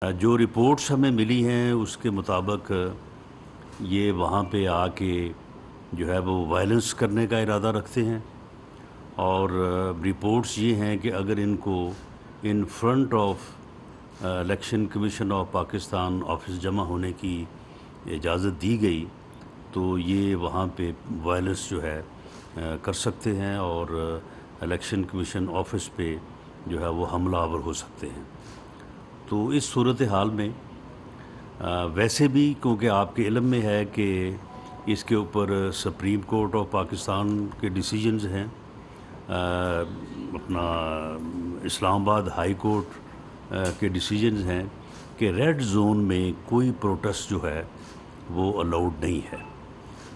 جو رپورٹس ہمیں ملی ہیں اس کے مطابق یہ وہاں پہ آ کے جو ہے وہ وائلنس کرنے کا ارادہ رکھتے ہیں، اور رپورٹس یہ ہیں کہ اگر ان کو in front of election commission of Pakistan office جمع ہونے کی اجازت دی گئی تو یہ وہاں پہ وائلنس جو ہے کر سکتے ہیں، اور الیکشن کمیشن آفس پہ جو ہے وہ حملہ آور ہو سکتے ہیں۔ تو اس صورتحال میں ویسے بھی کیونکہ آپ کے علم میں ہے کہ اس کے اوپر سپریم کورٹ آف پاکستان کے ڈیسیجنز ہیں، اپنا اسلام آباد ہائی کورٹ کے ڈیسیجنز ہیں کہ ریڈ زون میں کوئی پروٹیسٹ جو ہے وہ الاؤڈ نہیں ہے،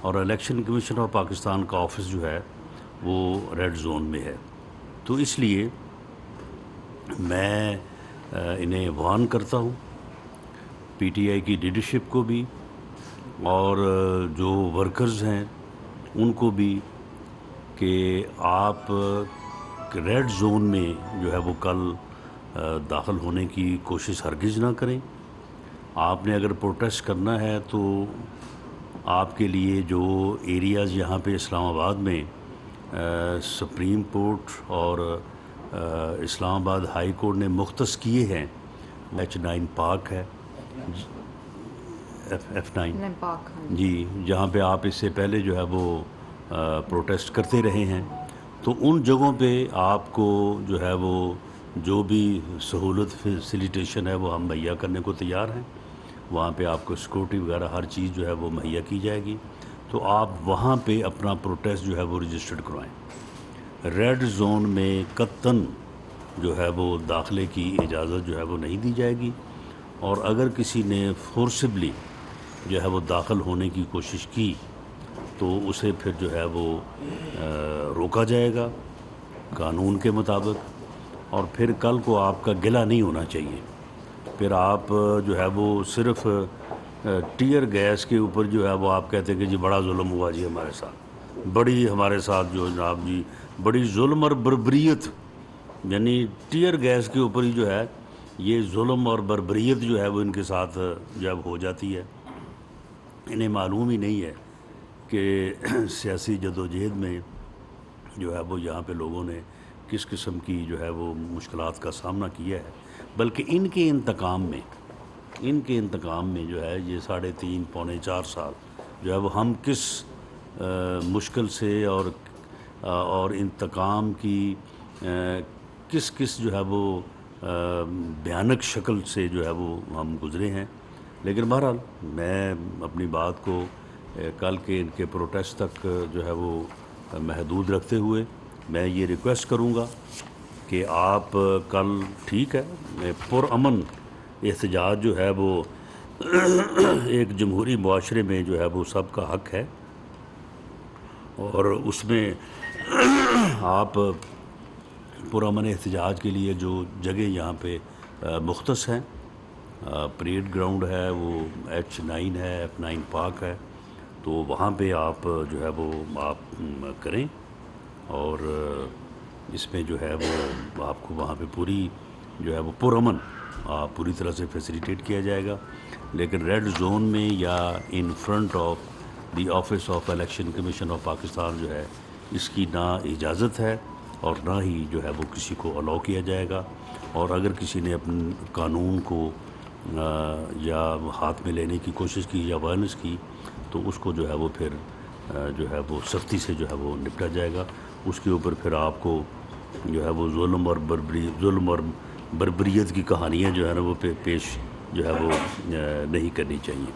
اور الیکشن کمیشن آف پاکستان کا آفس جو ہے وہ ریڈ زون میں ہے۔ تو اس لیے میں انہیں وارن کرتا ہوں، پی ٹی آئی کی لیڈرشپ کو بھی اور جو ورکرز ہیں ان کو بھی، کہ آپ ریڈ زون میں جو ہے وہ کل داخل ہونے کی کوشش ہرگز نہ کریں۔ آپ نے اگر پروٹیسٹ کرنا ہے تو آپ کے لیے جو ایریاز یہاں پہ اسلام آباد میں سپریم کورٹ اور اسلام آباد ہائی کورٹ نے مختص کیے ہیں، H9 پارک ہے، F9 جی، جہاں پہ آپ اس سے پہلے جو ہے وہ پروٹیسٹ کرتے رہے ہیں، تو ان جگہوں پہ آپ کو جو ہے وہ جو بھی سہولت فیسیلیٹیشن ہے وہ ہم مہیا کرنے کو تیار ہیں۔ وہاں پہ آپ کو سیکورٹی وغیرہ ہر چیز جو ہے وہ مہیا کی جائے گی، تو آپ وہاں پہ اپنا پروٹیسٹ جو ہے وہ رجسٹرڈ کروائیں۔ ریڈ زون میں قطعاً جو ہے وہ داخلے کی اجازت جو ہے وہ نہیں دی جائے گی، اور اگر کسی نے فورسبلی جو ہے وہ داخل ہونے کی کوشش کی تو اسے پھر جو ہے وہ روکا جائے گا قانون کے مطابق، اور پھر کل کو آپ کا گلہ نہیں ہونا چاہیے۔ پھر آپ جو ہے وہ صرف ٹیئر گیس کے اوپر جو ہے وہ آپ کہتے ہیں کہ جی بڑا ظلم ہوا جی ہمارے ساتھ، بڑی ہمارے ساتھ جو جناب جی بڑی ظلم اور بربریت، یعنی ٹیئر گیس کے اوپر ہی جو ہے یہ ظلم اور بربریت جو ہے وہ ان کے ساتھ جب ہو جاتی ہے۔ انہیں معلوم ہی نہیں ہے کہ سیاسی جدوجہد میں جو ہے وہ یہاں پہ لوگوں نے کس قسم کی جو ہے وہ مشکلات کا سامنا کیا ہے، بلکہ ان کے انتقام میں جو ہے یہ 3.5 پونے 4 سال جو ہے وہ ہم کس مشکل سے اور انتقام کی کس جو ہے وہ بھیانک شکل سے جو ہے وہ ہم گزرے ہیں۔ لیکن بہرحال میں اپنی بات کو کل کے ان کے پروٹیسٹ تک جو ہے وہ محدود رکھتے ہوئے میں یہ ریکویسٹ کروں گا کہ آپ کل ٹھیک ہے پرامن احتجاج جو ہے وہ ایک جمہوری معاشرے میں جو ہے وہ سب کا حق ہے، اور اس میں آپ پرامن احتجاج کے لیے جو جگہ یہاں پہ مختص ہیں، پریڈ گراؤنڈ ہے، وہ H9 ہے، F9 پارک ہے، تو وہاں پہ آپ جو ہے وہ آپ کریں، اور اس میں جو ہے وہ آپ کو وہاں پہ پوری جو ہے وہ پرامن پوری طرح سے فیسیلیٹیٹ کیا جائے گا۔ لیکن ریڈ زون میں یا in front of the office of election commission of Pakistan جو ہے اس کی نہ اجازت ہے اور نہ ہی جو ہے وہ کسی کو الاؤ کیا جائے گا، اور اگر کسی نے اپنے قانون کو یا ہاتھ میں لینے کی کوشش کی یا وائلنس کی تو اس کو جو ہے وہ پھر جو ہے وہ سختی سے جو ہے وہ نپٹا جائے گا۔ اس کے اوپر پھر آپ کو جو ہے وہ ظلم اور بربریت کی کہانیاں جو ہے نا وہ پیش جو ہے وہ نہیں کرنی چاہیے۔